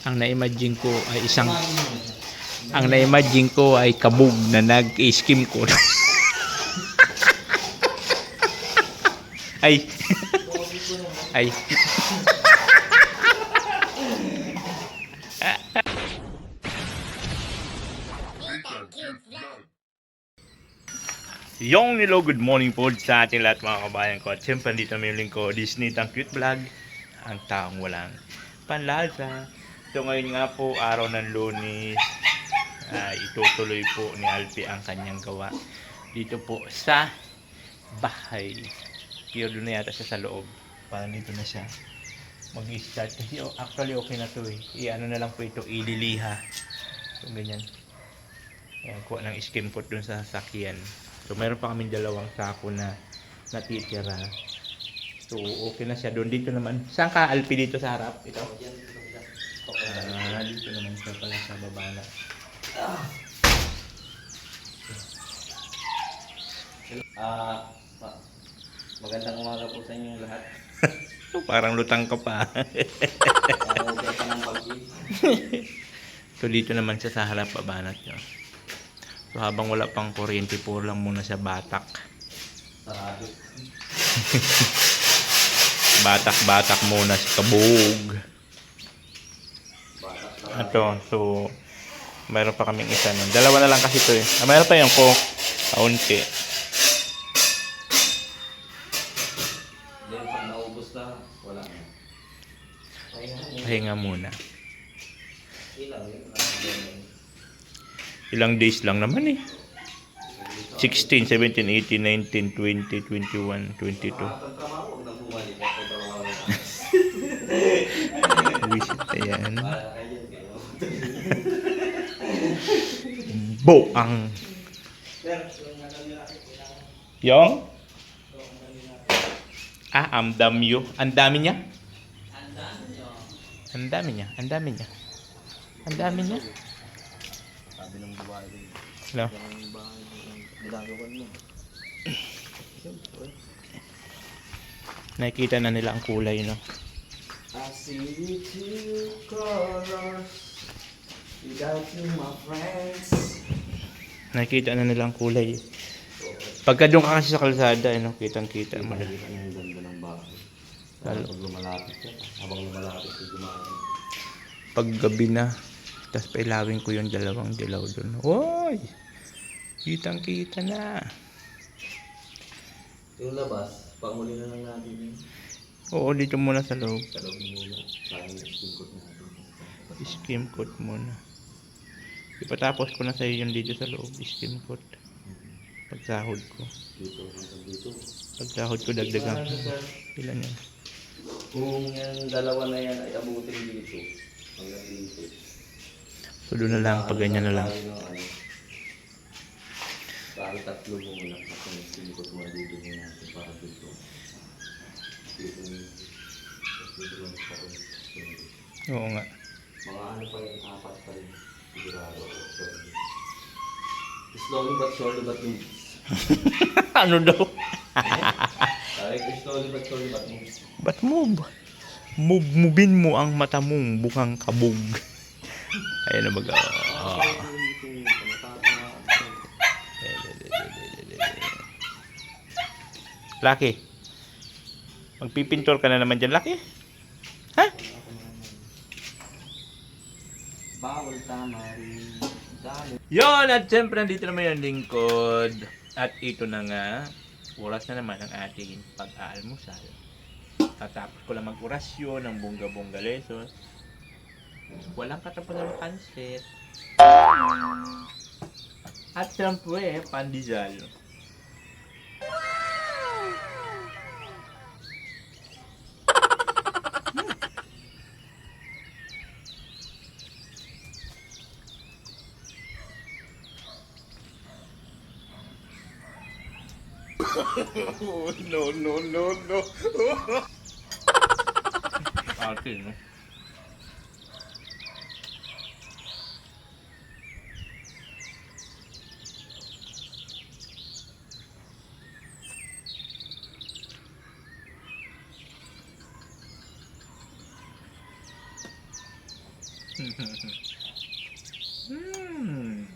Ang na-imagine ko ay ang na-imagine ko ay kabog na nag-skim ko. Ay. Ay. Yung hello, good morning po sa ating lahat mga kabayan ko. At siyempre dito may lingko, Disney Tang Cute Vlog, ang taong walang panlasa. So ngayon nga po, araw ng Lunes, itutuloy po ni Alpi ang kanyang gawa dito po sa bahay. Kaya doon na yata siya sa loob. Parang dito na siya mag-start. Kasi actually okay na to eh. I-ano na lang po ito, ililiha. So ganyan. Ayan, kuha ng skim coat dun sa sasakyan. So meron pa kaming dalawang sako na natitira. So okay na siya doon. Dito naman. Saan ka, Alpi, dito sa harap? Ito? Dito naman siya pala sa baba na. Magandang umaga po sa inyo lahat. Parang lutang ka pa. Okay ka ng pag-ibig. So dito naman siya sa harap babanat nyo. So habang wala pang kuryente po lang muna sa batak. Sarado. Batak-batak muna si kabog. Ito, so mayroon pa kaming isa nun. Dalawa na lang kasi ito eh. Mayroon pa yung coke. Kaunti. Then pag naubos na, wala na. Pahinga muna. Ilang yun. Ilang days lang naman eh. 16, 17, 18, 19, 20, 21, 22. Pagkamaw, huwag na bumalik ako sa trabaho na. Visit na yan. Para kayo kayo. Bo ang yung ang dami yun. Ang dami niya? Ang dami niya. Ang dami niya. Ang dami niya. Sabi ng babae ko. Hello? Yung bahay ginagawa mo. Nakikita na nila ang kulay, no? I see two colors without you, my friends. Nakikita na nila ang kulay. Pagka doon ka kasi sa kalsada, no? Kitang-kita mo na. Nakikita niyo yung ganda ng bahay. Lalo. Pag lumalapit ka, habang lumalapit ka gumahin. Pag gabi na, tapos pailawin ko yung dalawang dilaw doon. Hoy! Kitang-kita na. Yung labas, panguli na lang natin yun. Oo, dito muna sa loob. Sa loob muna, sayang yung stingkot natin. Skim coat muna. Ipatapos ko na sa iyo yung dito sa loob. Skim coat. Pagsahod ko. Dito, hanggang dito. Pagsahod ko dagdagan ko. Ilan yan? Kung yung dalawa na yan ay abutin dito, hanggang dito. So doon na lang, pag ganyan na lang. Kahit tatlo muna, kasi yung stingkot mo dito natin para dito. Dito yung Oo nga. mga ano pa yung apat pa rin. Sigurado. Slowly but surely but moves. Ano daw? Slowly but surely but moves. Ba't move? Mubin mo ang mata mong bukang kabog. Ayun na baga. Lucky. Magpipintor ka na naman dyan, Lucky. Ha? Bawal tama rin. Yon, at syempre nandito naman yung lingkod. At ito na nga, oras na naman ang ating pag-aalmusal. Tatapos ko lang mag-orasyon ng bongga-bongga lesos. Walang katapusan ng pansit. At syempre, pandesal. No. Atin, no? Hmm.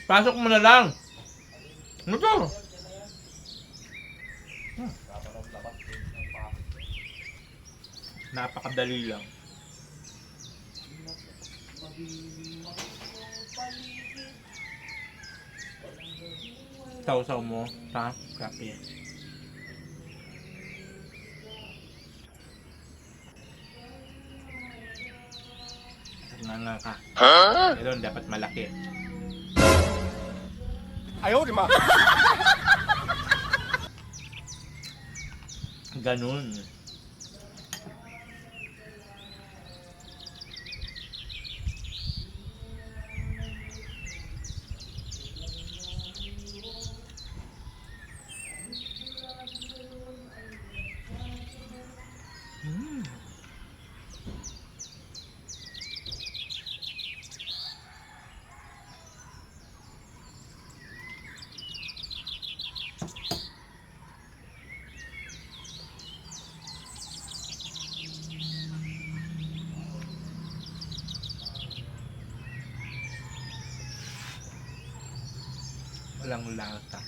Pasok mo na lang. Ano to? Napakadali lang. Sausaw mo sa kape. Nga ka. Meron dapat malaki. Ayaw, di ba? Ganun. Mm. Walang lasa.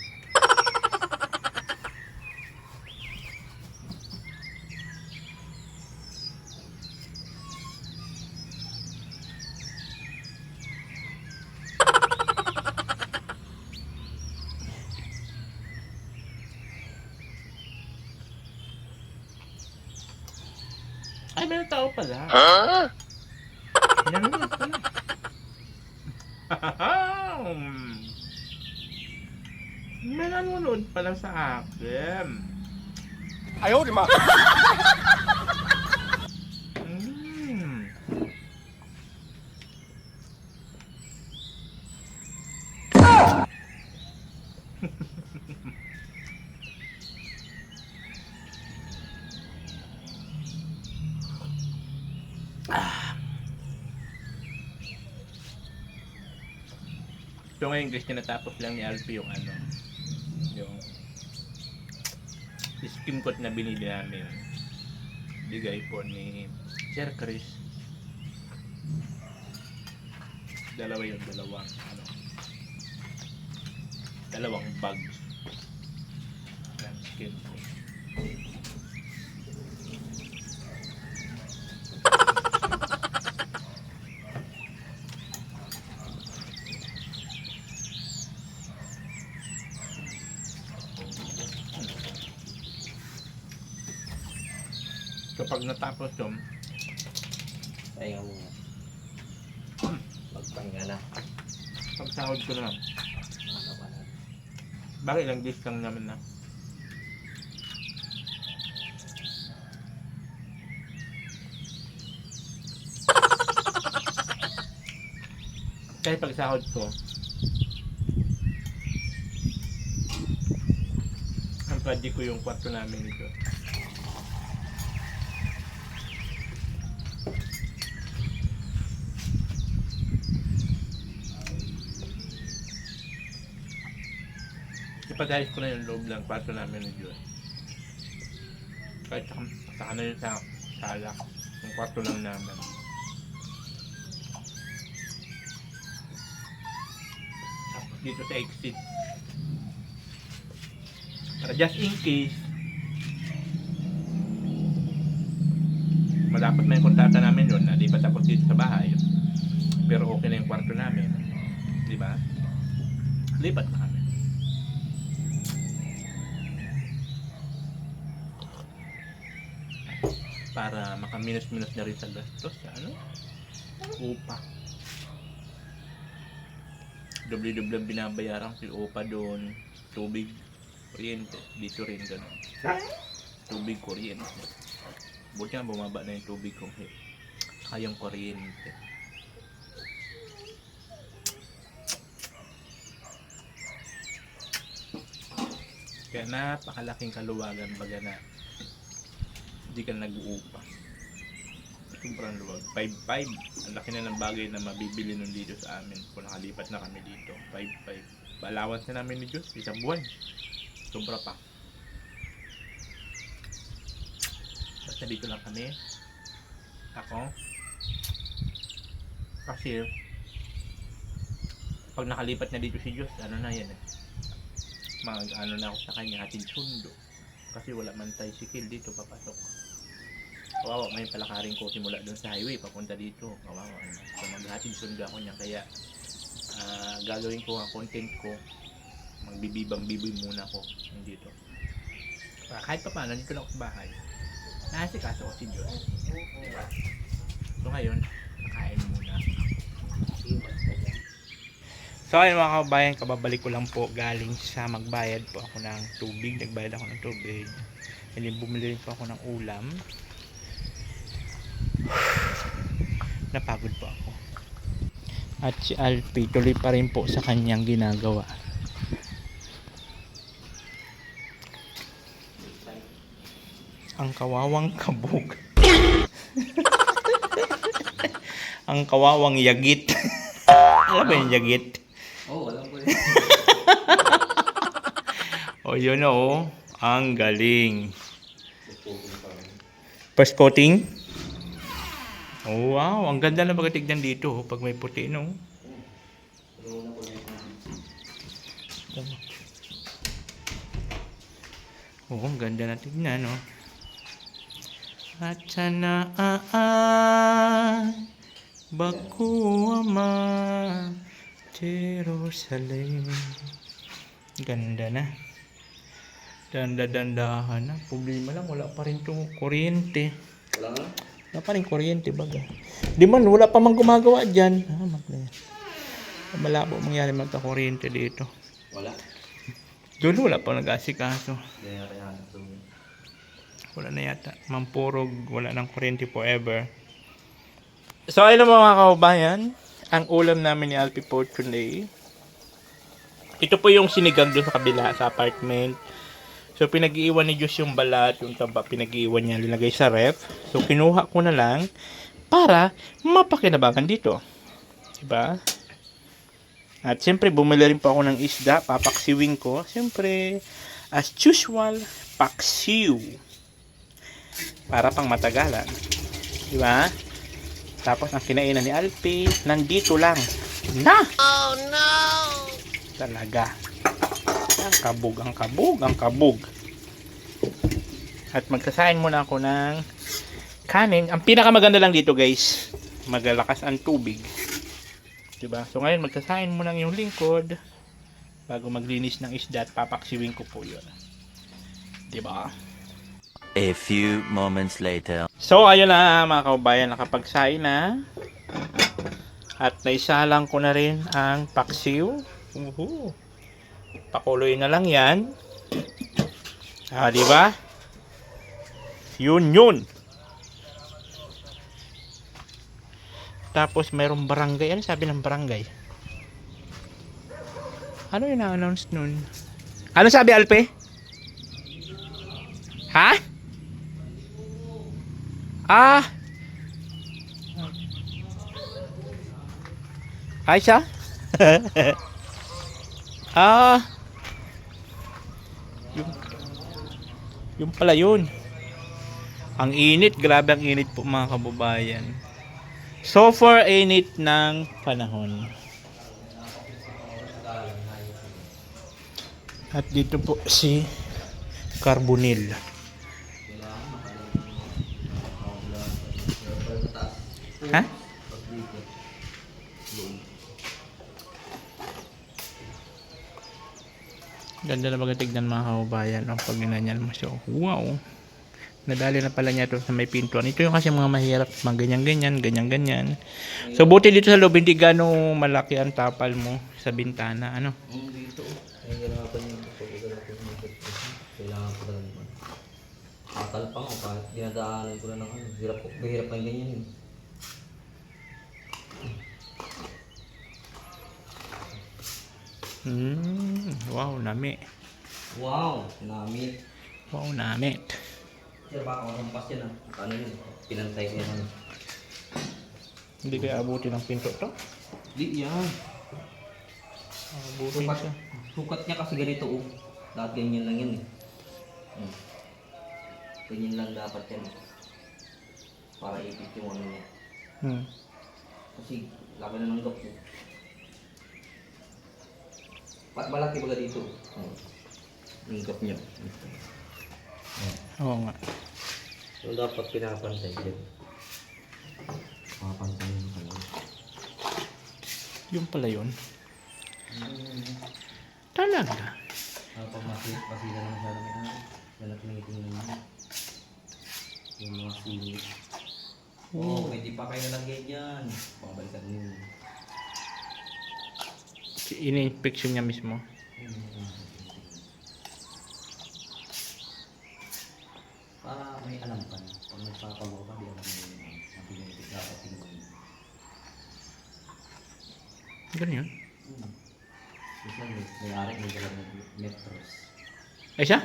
Ay, may tao pala. Huh? Nanonood pala. May nanonood pala sa akin. Ayaw, di ba? Mm. So ngayon guys, tinatapos lang ni Alfie yung yung skim coat na binili namin. Bigay po ni Sir Chris. Dalawa yun, dalawang bags ng skim coat. Kapag natapos yun, Ayaw mo nga. Magpahinga na. pagsahod ko na lang. Ano pa na? Bakit ilang days lang naman na? Kaya pagsahod ko, ang project ko yung kwarto namin dito. Ipag-ayos ko na yung loob ng kwarto namin ng Diyos. Kahit saka na yun sa sala. Yung kwarto lang namin. Tapos dito sa exit. Para just in case, malapit na yung kontrata namin yun. Nalipat ako dito sa bahay. Pero okay na yung kwarto namin. Di ba? Lipat na kami. Para makaminus-minus na rin sa gastos sa upa. Doble-doble ang binabayaran si upa doon. Tubig, kuryente. Dito rin ganun. Tubig, kuryente. Buti nga bumaba na yung tubig kong hit. Saka yung kuryente. Kaya napakalaking kaluwagan baga na hindi ka nag-uupa. Sobrang luwag. 5-5. Ang laki na ng bagay na mabibili nun dito sa amin. Kung nakalipat na kami dito. 5-5. Allowance na namin ni Diyos. Isang buwan. Sobra pa. Basta dito lang kami. Ako. Kasi pag nakalipat na dito si Diyos, ano na yan eh. Ano na ako sa kanya, ating sundo. Kasi wala man tricycle dito papasok. Kawawa, may palakarin ko simula doon sa highway papunta dito. Kawawa. So maghatid sundo ako niya. Kaya gagawin ko ang content ko. Magbibibang-biboy muna ako dito. Kahit pa paano, dito lang ako sa bahay. Nasikaso ko si Diyos. So ngayon, kakain muna. So ayun mga kababayan, kababalik ko lang po galing sa magbayad po ako ng tubig. Nagbayad ako ng tubig. And then bumili rin po ako ng ulam. Napagod po ako. At si Alfie tuloy pa rin po sa kanyang ginagawa. Ang kawawang kabog. Ang kawawang yagit. Alam ba yung yagit? Oo, alam ko yun. O yun o. Ang galing. First coating? Oh wow, ang ganda na pagkatignan dito pag may puti no. Oh, ang ganda na tignan no. At sana Bakuama Jerusalem. Ganda na. Danda-dandahan na. Problema lang, wala pa rin itong kuryente. Wala nga? Wala pa rin kuryente baga. Di man, wala pa mang gumagawa dyan. Malabo mangyari magka-kuryente dito. Wala? Doon wala pa nag-asikaso. Hindi na kaya ito. Wala na yata. Mampurog, wala ng kuryente forever. So ayun mga kaubayan, ang ulam namin ni Alfie for today. Ito po yung sinigang doon sa kabila sa apartment. So pinag-iwan ni Diyos yung balat, yung taba pinag-iwan niya, linagay sa ref. So kinuha ko na lang para mapakinabangan dito. Diba? At siyempre bumili rin po ako ng isda, papaksiwin ko. Siyempre, as usual, paksiw. Para pang matagalan. Diba? Tapos ang kinainan ni Alfie, nandito lang. Na! Oh no! Talaga. Ang kabog, ang kabog, ang kabog. At magsasain muna ako ng kanin. Ang pinakamaganda lang dito guys, magalakas ang tubig. Diba? So ngayon magsasain muna yung lingkod bago maglinis ng isda at papaksiwin ko po yun. Diba? A few moments later. So ayun na mga kaubayan, nakapagsain na. At naisalang ko na rin ang paksiw. Pakuloy na lang yan. Diba? Yun. Tapos mayroong barangay. Ano sabi ng barangay? Ano yung na-announce nun? Ano sabi Alpe? Ha? Aisha? Yung pala yun. Ang init, grabe ang init po mga kababayan. So far, init ng panahon. At dito po si Carbonil. Ha? Ganda na magatignan mga kababayan ang pag ginanyan mo siya. Wow! Nadali na pala niya ito sa may pintuan. Ito yung kasi mga mahirap, mga ganyan-ganyan. So buti dito sa loob, hindi gano'ng malaki ang tapal mo sa bintana. Ano? Dito. Nahihirapan yung pag-ugalapin mo. Kailangan ko na naman. Matalpang ako kahit dinadaanan ko na ng ano. Hirap lang ganyan yun. Wow, nami. Wow, namit. Wow, namit. Sir, baka makampas yan ah. Ano yun? Pinantay ko yan. Hindi kaya abuti ng pinto to? Di yan. Abutin Sukat, siya. sukat niya kasi ganito oh. Dapat ganyan lang yan eh. Ganyan lang dapat yan. Para ipit yung ano niya. Kasi laki na ng gap eh. Malaki baga dito. Yung gap niya. Oo nga. So dapat pinapantay yan. Papantay yung ano. Yung pala yun. Talaga. Pag masila lang siya namin na. Ganap na iting naman. Yung mga singit. Oo, hindi pa kayo nalagay dyan. Pabalikan nyo. Ini-inspection niya mismo. Para may alam ka na. Pag nagpapagawa ka, di alam mo yun. Mabilis dapat tingin. Ganun yun. Isa may ari, may dalang metros. Ay siya?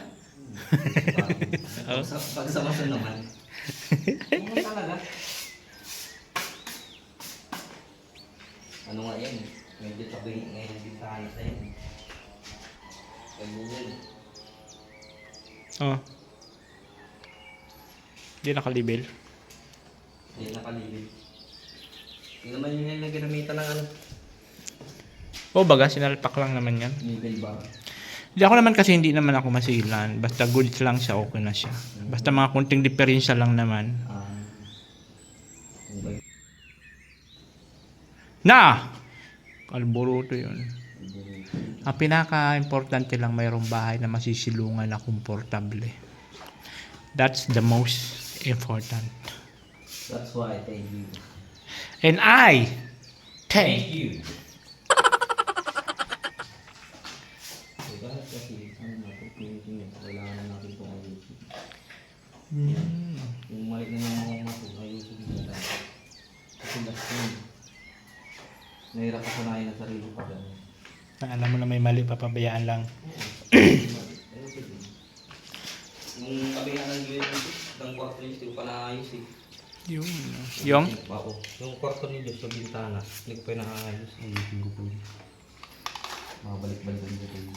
Pagsamasan naman. Ano talaga? Ano nga yan? Medyo tabi ngayon yung bintahan na yan. Ganyan yan. Oo. Hindi nakalibel. Hindi nakalibig. Hindi naman yun yung naginamitan ng ano. O baga, sinalpak lang naman yan. Level bar. Hindi ako naman kasi hindi naman ako masilan. Basta goods lang siya, okay na siya. Basta mga kunting diferensya lang naman. Na! Kalburuto yun. Ang pinaka-importante lang mayroong bahay na masisilungan na komportable. That's the most important. That's why I thank you. And I thank you. Bakit kasi ano natin pinipingin? Kailangan natin itong ayusin. Yung mali na naman akong maso, ayusin nila natin. Kasi last yun. Nahirap ako na ng sarili pa gano'n. Alam mo na may mali, papabayaan lang. Yung kabila ng Diyos, ng kwarto niyo, hindi ko pa naayos eh. Yung? Yung? Oo. Yung kwarto ni Diyos, yung bintana, hindi ko pa naayos. Ayusin ko po yun. Makabalik-balik ko yun.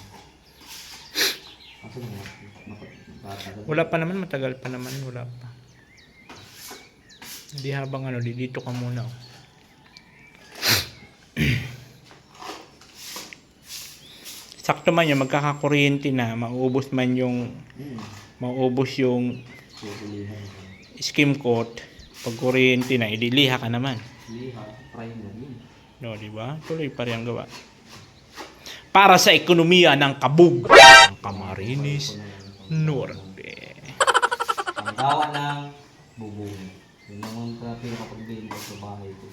Ako na, Wala pa naman, matagal pa naman, wala pa. Hindi habang ano, dito ka muna. Oh. Sakto man yung magkakakuryente na, mauubos man yung skim coat. Pag kuryente na, idiliha ka naman. liha, prime na yun. No, di ba? Tuloy pa rin ang gawa. Para sa ekonomiya ng Kabug, ang Camarines Norte. Ang gawa ng bubong. Yung mga pinakapagbili ko sa bahay ko.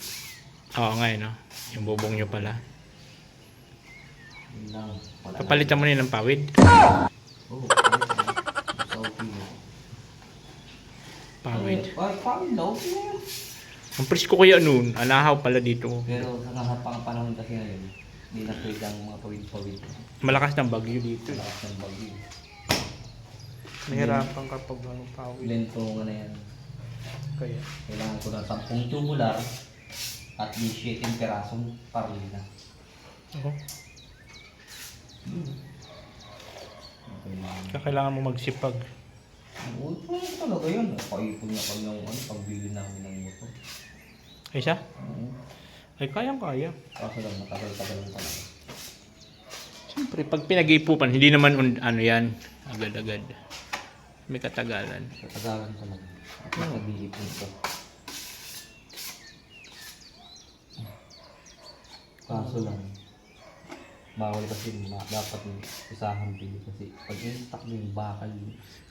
Oo nga no? Yung bubong nyo pala. Yun lang. Wala Papalitan mo na ng pawid. Oo, sa opino. Pawid. Ay, pawid daw. Ang presko kaya noon, anahaw pala dito. Pero sa nakapang panahon kasi ngayon, hindi na pwede ang mga pawid-pawid. Malakas ng bagyo dito. Lakas ng bagyo. Mahirapan kapag ano pawid. Lento nga na yan. Kaya. Kailangan ko ng 10 tubular at 17 perasong parlina. Oo. Kailangan. Kailangan mo magsipag. Oo, talaga yun. Paipon na kami ng pagbili namin ng motor. Ay siya? Oo. Ay kayang-kaya. Kaso lang, matagal-tagal lang talaga. Siyempre, pag pinag-ipupan, hindi naman ano yan, agad-agad. May katagalan. Katagalan talaga. At nag-iipon ko. Kaso lang, bawal kasi dapat isahan din kasi pag in-stock mo yung bakal,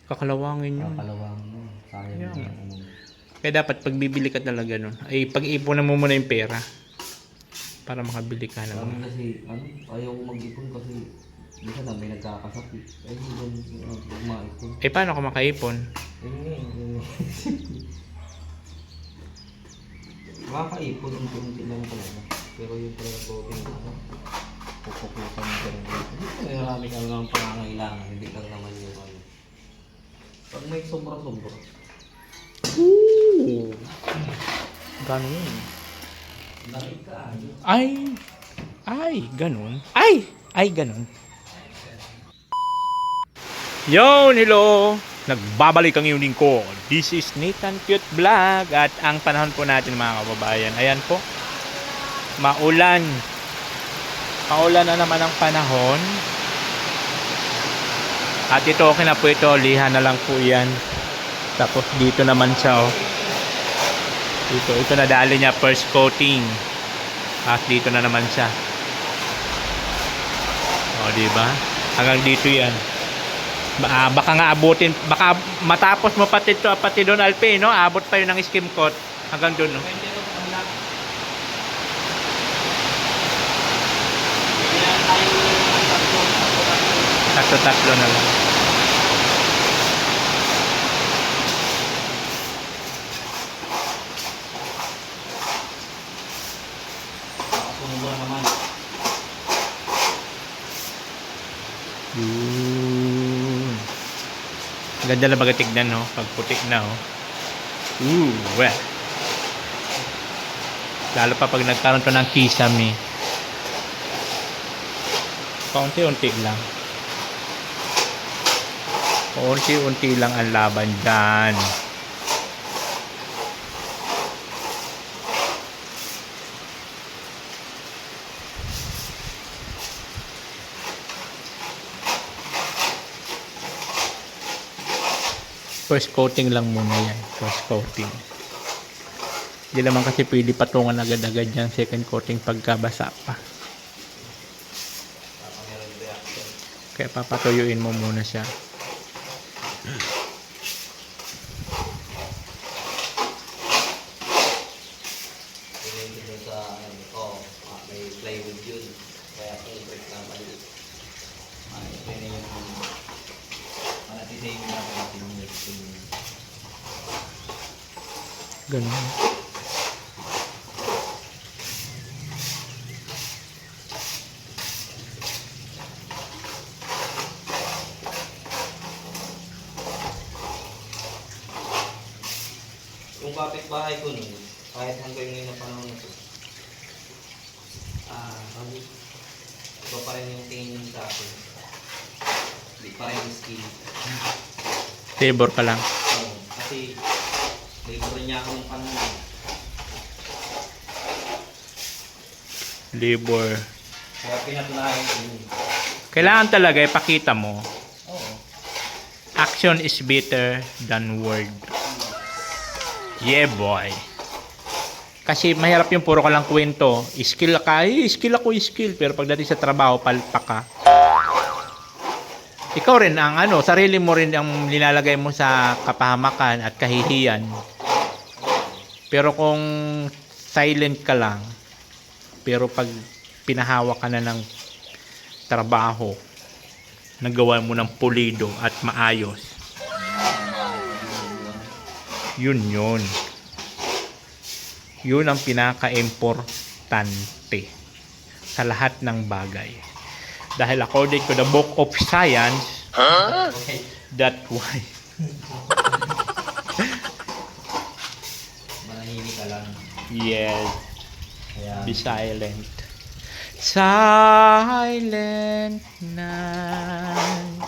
Kakalawangin yun. kakalawang mo, sayang Yeah. yung ano. Kaya dapat pagbibili ka talaga nun, ay pag-ipunan mo muna yung pera para makabili ka Kami naman. kasi, ayaw ko mag-ipon kasi minsan na may nagkakasakit. Ay, hindi ko maipon. Eh paano ka makaipon? Yun. Makakaipon, unti-unti lang talaga. Pero yung talaga ko, pupukutan mo ka rin. May marami ka lang pangangailangan, hindi lang naman yung ano. Pag may sobra-sobra, Ooh! Gano'n yun? Bakit ka ayun? Ay, ganun. Ay, ganun. Yo, hello! Nagbabalik ang iyong lingkod. This is Nathan Cute Vlog. At ang panahon po natin mga kababayan, ayan po, maulan. Maulan na naman ang panahon. At ito, okay na po ito. Liha na lang po yan. Tapos dito naman siya, oh. Ito nadali niya first coating. At dito na naman siya. O, diba? Hanggang dito yan. Baka nga abutin, baka matapos mo pati doon, Alpe, no? Abot pa yun ng skim coat. Hanggang doon, no? Tatlo na lang. Sumubo naman. Yun. Ganda na baga tignan, no? Pag putik na, oh. Well. Lalo pa pag nagkaroon to ng kisame. Paunti-unti lang. Paunti-unti lang ang laban dyan. First coating lang muna yan. First coating. Hindi naman kasi pwede patungan agad-agad yan. Second coating pagkabasa pa. Kaya papatuyuin mo muna siya. Pinili sa may plywood yun. Kaya i-break na maliit. Ito na yung manatisayin na natin yung Ganun. yung kapitbahay ko nun, kahit hanggang ngayon na panahon na ito, iba pa rin yung tingin sa akin. Hindi pa rin yung skill. Favor ka lang. Kasi labor niya ako ng panahon. Labor. Kaya pinatunayan ko yun. Kailangan talaga ipakita mo. Oo. Action is better than word. Yeah, boy. Kasi mahirap yung puro ka lang kwento. Skill ka, skill. Pero pagdating sa trabaho, palpak ka. Ikaw rin ang sarili mo rin ang nilalagay mo sa kapahamakan at kahihiyan. Pero kung silent ka lang, pero pag pinahawa ka na ng trabaho, nagawa mo ng pulido at maayos, yun. Yun ang pinaka-importante sa lahat ng bagay. Dahil according to the book of science, Okay. that why. Manahimik ka lang. Yes. Kaya, Be silent. Silent night.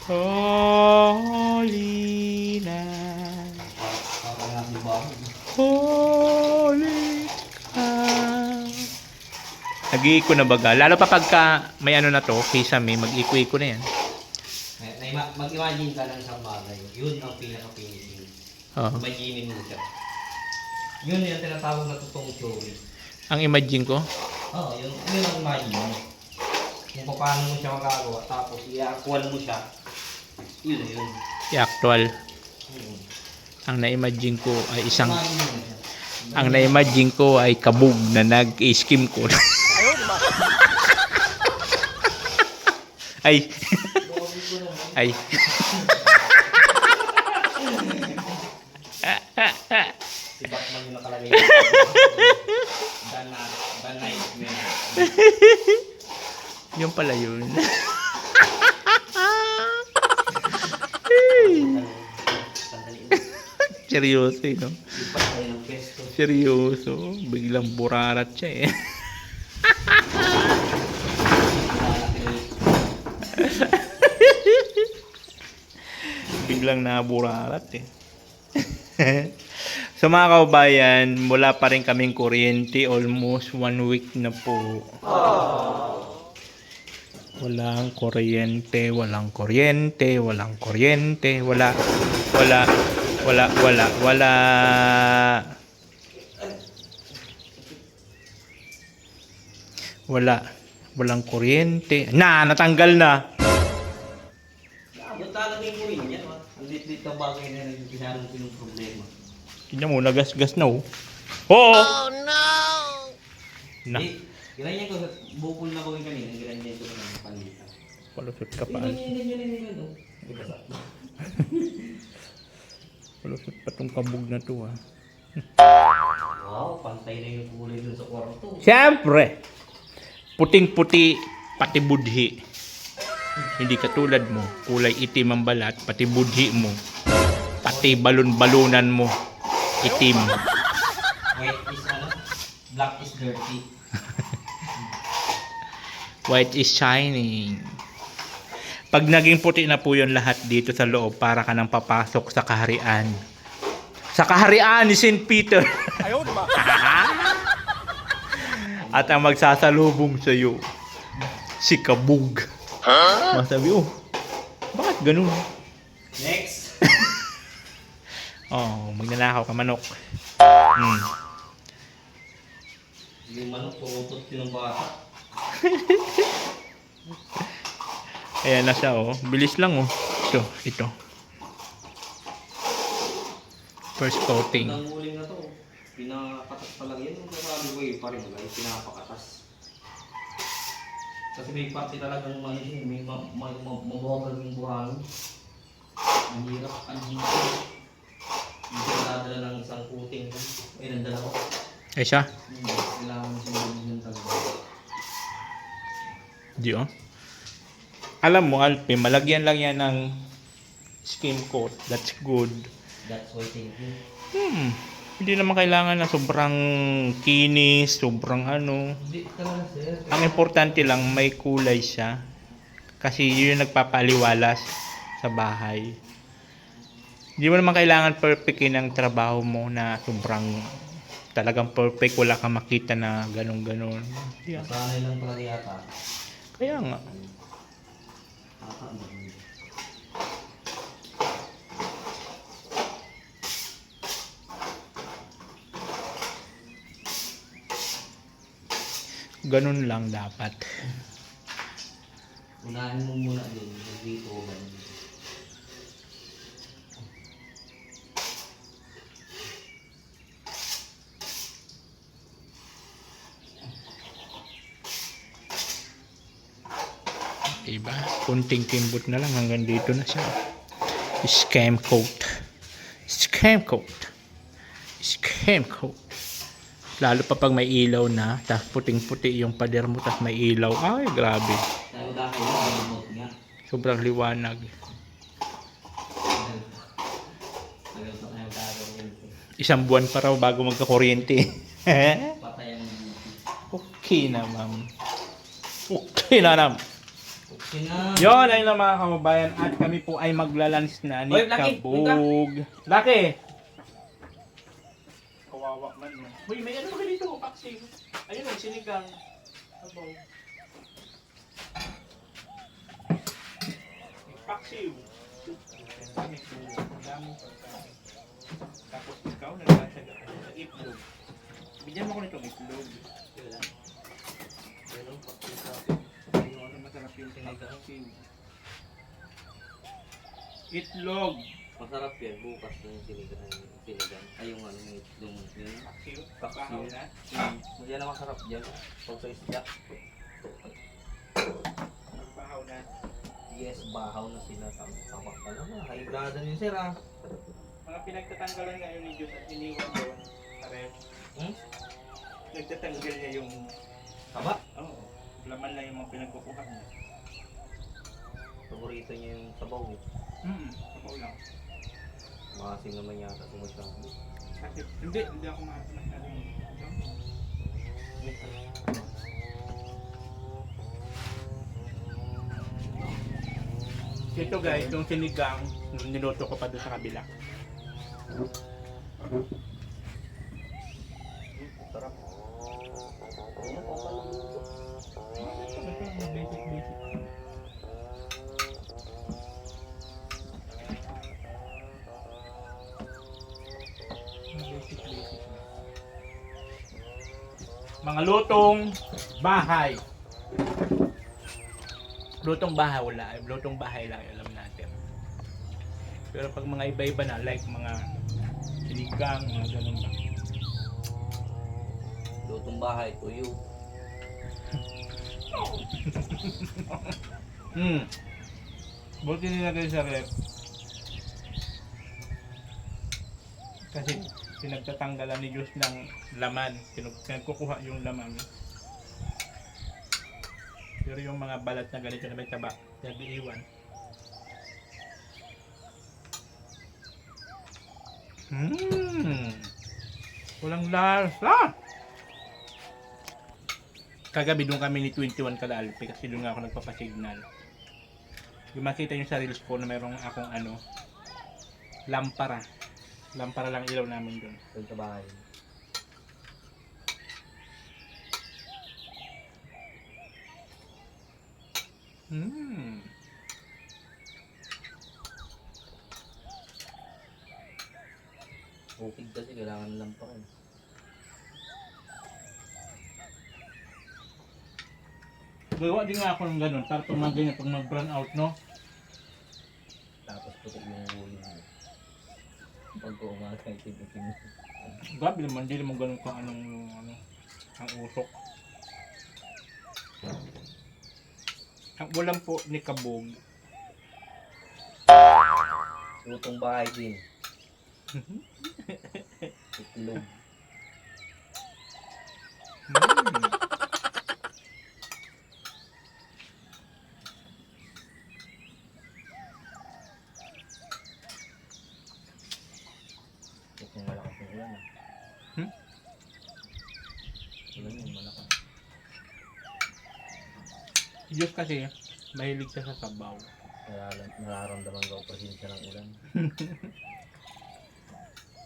Holy night. papangasin ba ako? Holy cow. Nag-iiko na baga. Lalo pa pagka may na to, kisame, mag-iko-iko na yan. Mag-imagine ka lang sa bagay. Yun ang pinaka-finishing. Oo. Imagine mo siya. Yun yung tinatawag na totoong theory. Ang imagine ko, Yun ang imagine mo. Kung paano mo siya magagawa, tapos i-actual mo siya. Yun na yun. actual. Hmm. Ang na-imagine ko ay isang Imagine mo na siya. ang na-imagine ko ay kabog na nag-skim ko. Ay. Ay. Si Batman yung nakalagay. The Nightmare. Yung pala yun. Sandali. Seryoso, no? Lipat tayo ng pesto. seryoso. Biglang burarat siya eh. Biglang naburarat eh. So mga kababayan, mula pa rin kaming kuryente, almost 1 week na po. Walang kuryente, walang kuryente, walang kuryente, wala. Walang kuryente. Natanggal na. Abot talaga yung rin yan. Ang lit-lit na bagay na nagkisarang ko yung problema. Tignan mo, nagasgas na oh. Oo! Oh no! Na, Ganyan ko, bukol na ko yung kanina. Ganyan ko na ng palitan. palusot ka pa. Ganyan. Palusot pa tong kabog na to ah. Wow, pantay na yung kulay dun sa kwarto. Siyempre, puting-puti, pati budhi. Hindi katulad mo, kulay itim ang balat, pati budhi mo. Pati balon-balunan mo, itim. White is ano? Black is dirty. White is shining. Pag naging puti na po yun lahat dito sa loob, para ka nang papasok sa kaharian. Sa kaharian ni St. Peter. Ayaw naman. At ang magsasalubong sa iyo, si Kabug. Masabi, oh, bakit ganun? Next! Oh, magnanakaw ka manok. Yung manok, purutot yun ng bata. Ayan na siya, oh. Bilis lang, oh. So, ito. First coating. Ang huling na to, pinakatas talaga yan. Yung sabi ko eh, parang wala yung pinapakatas. Kasi may parte talagang may mabawal yung buhangin. Ang hirap, hindi ko nadala ng isang puting. Ay, nandala ko. Ay siya? Kailangan sinunod yung talaga. Di, oh. Alam mo, Alpi, malagyan lang yan ng skim coat. That's good. That's why thank you. Hindi naman kailangan na sobrang kinis, sobrang ano. Hindi talaga sir. Ang importante lang, may kulay siya. Kasi yun yung nagpapaliwalas sa bahay. Hindi mo naman kailangan perfectin ang trabaho mo na sobrang talagang perfect. Wala kang makita na ganun-ganun. Yeah. Masanay lang pala yata. Kaya nga. Ganun lang dapat. Unahin mo muna din. Dito o ba? Diba? Kunting kimbot na lang hanggang dito na siya. Scam coat. Scam coat. Scam coat. Lalo pa pag may ilaw na, tapos puting-puti yung pader mo, tapos may ilaw. Ay, grabe. Tayo dahil yung remote nga. Sobrang liwanag. Tagal pa tayo gagawin. Isang buwan pa raw bago magka-kuryente. Patay ang beauty. Okay na, ma'am. Okay na, ma'am. Okay na. Yun, ayun lang mga kababayan. At kami po ay maglalunch na ni Oy, Lucky, Kabug. Lucky! Kawawa man. Uy, may ano ka dito? Paksiw. Ayun, may sinigang. Abaw. Paksiw. Tapos ikaw, nagsasaga ka sa itlog. Bigyan mo ko nitong itlog. Ano masarap yung sinigang? Itlog. Masarap yan. Bukas na yung sinigang. Ay yung ano yung yun. Paksiw. Papahaw na. Yan ang masarap dyan. Pag sa isda. Papahaw na. Yes, bahaw na sila. Tamak ka naman. Haibradan yun sir ah. Mga pinagtatanggalan ngayon ni Diyos at iniwan doon sa ref. Nagtatanggal niya yung... Tama? Oo. Laman lang yung mga pinagkukuha niya. Paborito niya yung sabaw. Sabaw lang. Makasim naman yata kung magsabi. Kasi, hindi ako masyado. Ito guys, yung sinigang, niluto ko pa doon sa kabila. Sarap. Ayan, okay lang. Basic. Basic. Mga lutong bahay. Lutong bahay wala. Lutong bahay lang alam natin. Pero pag mga iba-iba na like mga sinigang, mga ganun ba. Lutong bahay, tuyo. Buti nilagay sa rep. Kasi pinagtatanggalan ni Diyos ng laman. Pinagkukuha yung laman. Pero yung mga balat na ganito na may taba, nag-iiwan. Walang lasa! Kagabi doon kami ni 21 Kalalpi kasi doon nga ako nagpapasignal. Yung makita yung sa reels ko na mayroong akong lampara. Lampara lang ilaw namin doon. Doon sa bahay. Bukid kasi kailangan lang pa rin. Gawa din nga ako ng ganun para pag mga ganyan, pag mag-brown out, no? Tapos puti yung ulo mo. Pag umaga, itim-itim. Grabe naman, hindi naman ganun kung anong ang usok. Ang ulam po ni Kabog. Lutong bahay din. Itlog. Yung malakas yung ulan ah. Ulan yung malakas. Si Diyos kasi, mahilig siya sa sabaw. Nararamdaman ko presensya ng ulan.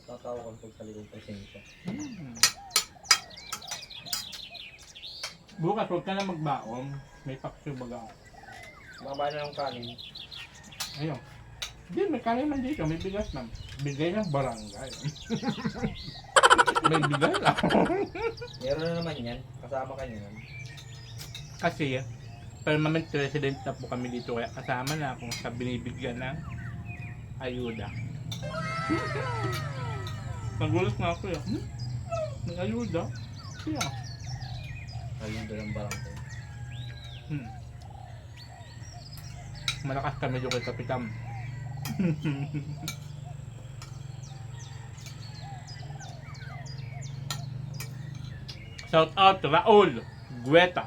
Kakaw ko pag sa likong presensya. Bukas, huwag ka na magbaon. May paksyo baga ako. Mababa na ng kanin. Ayun. Hindi, may kanin man dito. May bigas na. Bigay ng barangay. May bigay lang. Meron na naman yan. Kasama ka niyan. Kasi, permanent resident na po kami dito. Kaya kasama na akong sa binibigyan ng ayuda. Nagulat nga ako yun. May ayuda? Kaya. Ayun doon ang barangay. Malakas kami doon kay Kapitam. Shout out Raul Gueta.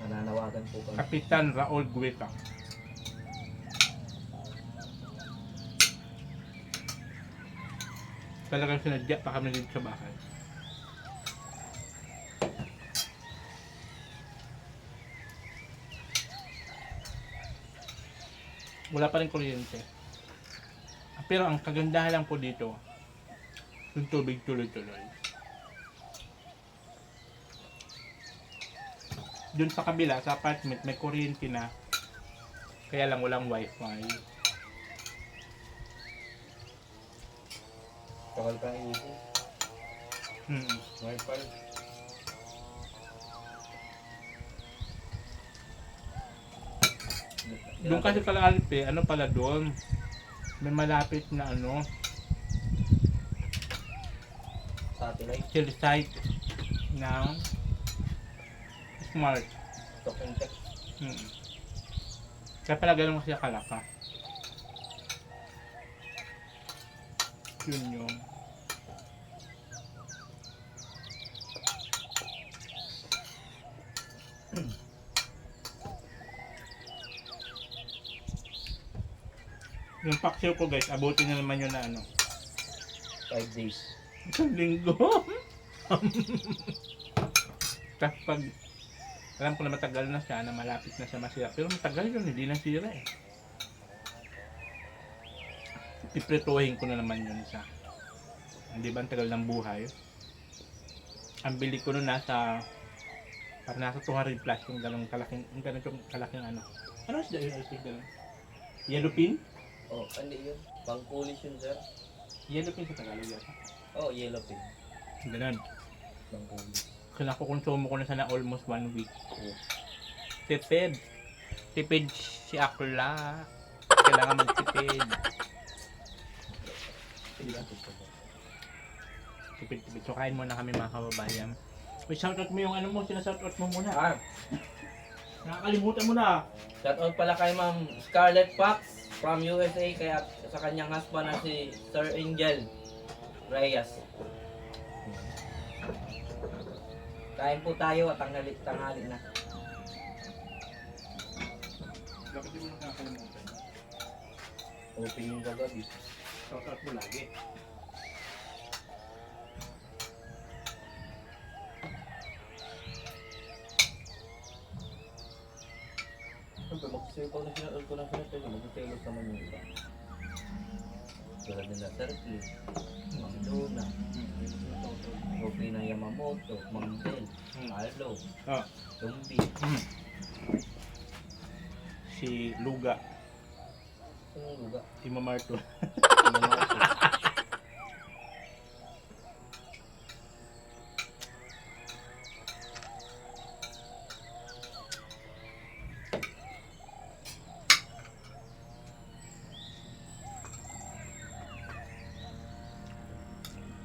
Nananawagan po kami. Kapitan Raul Gueta. Talagang sinadya pa kami dito sa bahay. Wala pa rin kuryente. Pero ang kagandahan lang po dito, yung tubig tuloy-tuloy. Doon sa kabila, sa apartment, may kuryente na. Kaya lang walang wifi. Kawal pa ang ipo. Wifi. Doon kasi pala Alpe, ano pala doon? May malapit na Satellite. cell site ng Smart. Talk and text. Kaya pala ganun kasi kalaka. Yun yung Yung paksiw ko guys, abutin na naman yun na ano. 5 days. Isang linggo. Tapos pag alam ko na matagal na siya, na malapit na siya masira. Pero matagal yun, hindi na sira eh. Piprituhin ko na naman yun sa, hindi ba ang tagal ng buhay? Ang bili ko nun nasa, parang nasa 200 plus yung ganong kalaking, yung ganong kalaking ano. Ano siya yun? Yellow pin? Oh, hindi yun. Pangkulis yun, sir. Yellow pin sa Tagalog yata. Oh, yellow pin. Ganun. Pangkulis. Kinakukonsumo ko na sana almost 1 week. Oh. Tipid. Tipid si Akla. Kailangan magtipid. Tipid. So kain muna kami mga kababayan. Uy, shoutout mo yung ano mo, sinashoutout mo muna. Ah, Nakakalimutan mo na. shoutout pala kay Ma'am Scarlett Fox from USA kaya sa kanyang husband na si Sir Angel Reyes. Kain po tayo at tanghali na. Dapat di mo nakakalimutan. Open yung kagabi. Shoutout mo lagi. Siyempre, mag-circle na sinunod ko na sinunod. Mag-circle naman yung iba. Tulad nila Sergio, Mang Dona, okay na Yamamoto, Mang Del, Arlo, Ah. Tumbi. Si Luga. Anong luga? Imamarto. Yamamoto.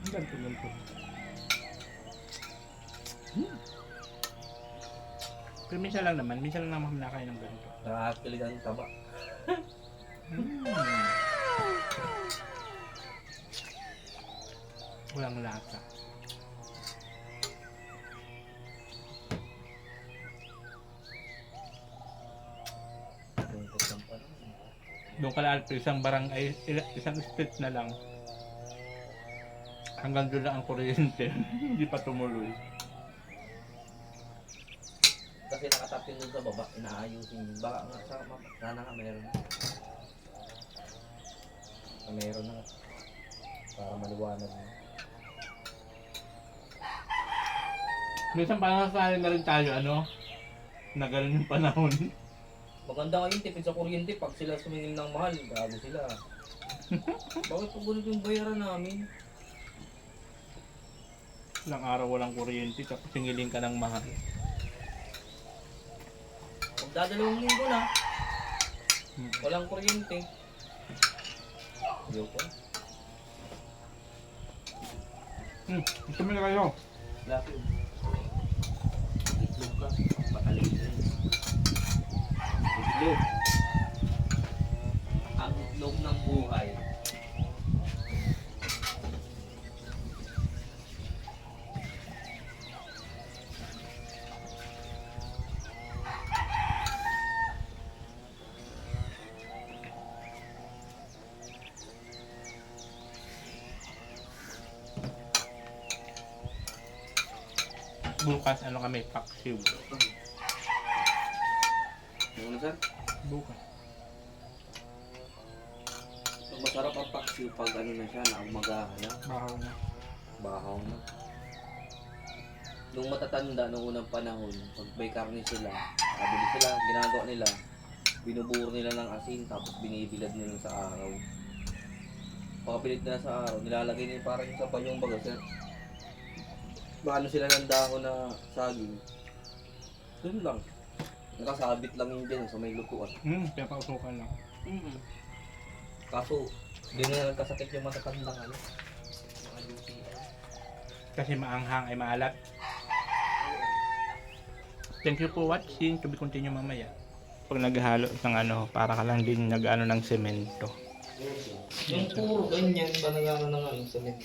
Ang ganto. Pero minsan lang naman kami nakain ng ganito. Nakakakilig ang taba. Walang lasa. Tungkol ng panahon. Doon ka lang isang barangay, isang street na lang. Hanggang doon lang ang kuryente. Hindi pa tumuloy. Kasi nakatapin dun sa baba, inaayusin. Baka nga, sana nga meron na. Meron na. Para maliwanag na. Minsan parang nasanay na rin tayo, ano? Na ganun yung panahon. Maganda ngayon tipid sa kuryente pag sila sumingil ng mahal, gago sila. Bakit po ganito yung bayaran namin? Ilang araw walang kuryente, tapos singiling ka ng mahal. Magdadalawang linggo na. Walang kuryente. Yoko. Gusto mo na kayo? Laki. Itlog ka. Patalin rin. Itlog. Ang itlog ng buhay. Bukas, ano kami, paksiw. Ano sir? Bukas. Masarap ang paksiw pag ano na siya, naumagahan na. Bahaw na. Bahaw na. Nung matatanda, nung unang panahon, pag may karne sila, kabili sila, ginagawa nila, binubuhor nila ng asin, tapos binibilad nila sa araw. Pagkapilit nila sa araw, nilalagay nila parang yung sa panyong baga, sir. Maano sila ng dahon na saging. Doon lang. Nakasabit lang yung dyan sa may lutuan. Pinapausukan lang. Kaso, hindi na nagkasakit yung matatandang ano. Mga UTI. Kasi maanghang ay maalat. Thank you for watching. To be continue mamaya. Pag naghalo ng ano, para ka lang din nag-ano ng semento. Yung puro ganyan, ba nagano na nga yung cement?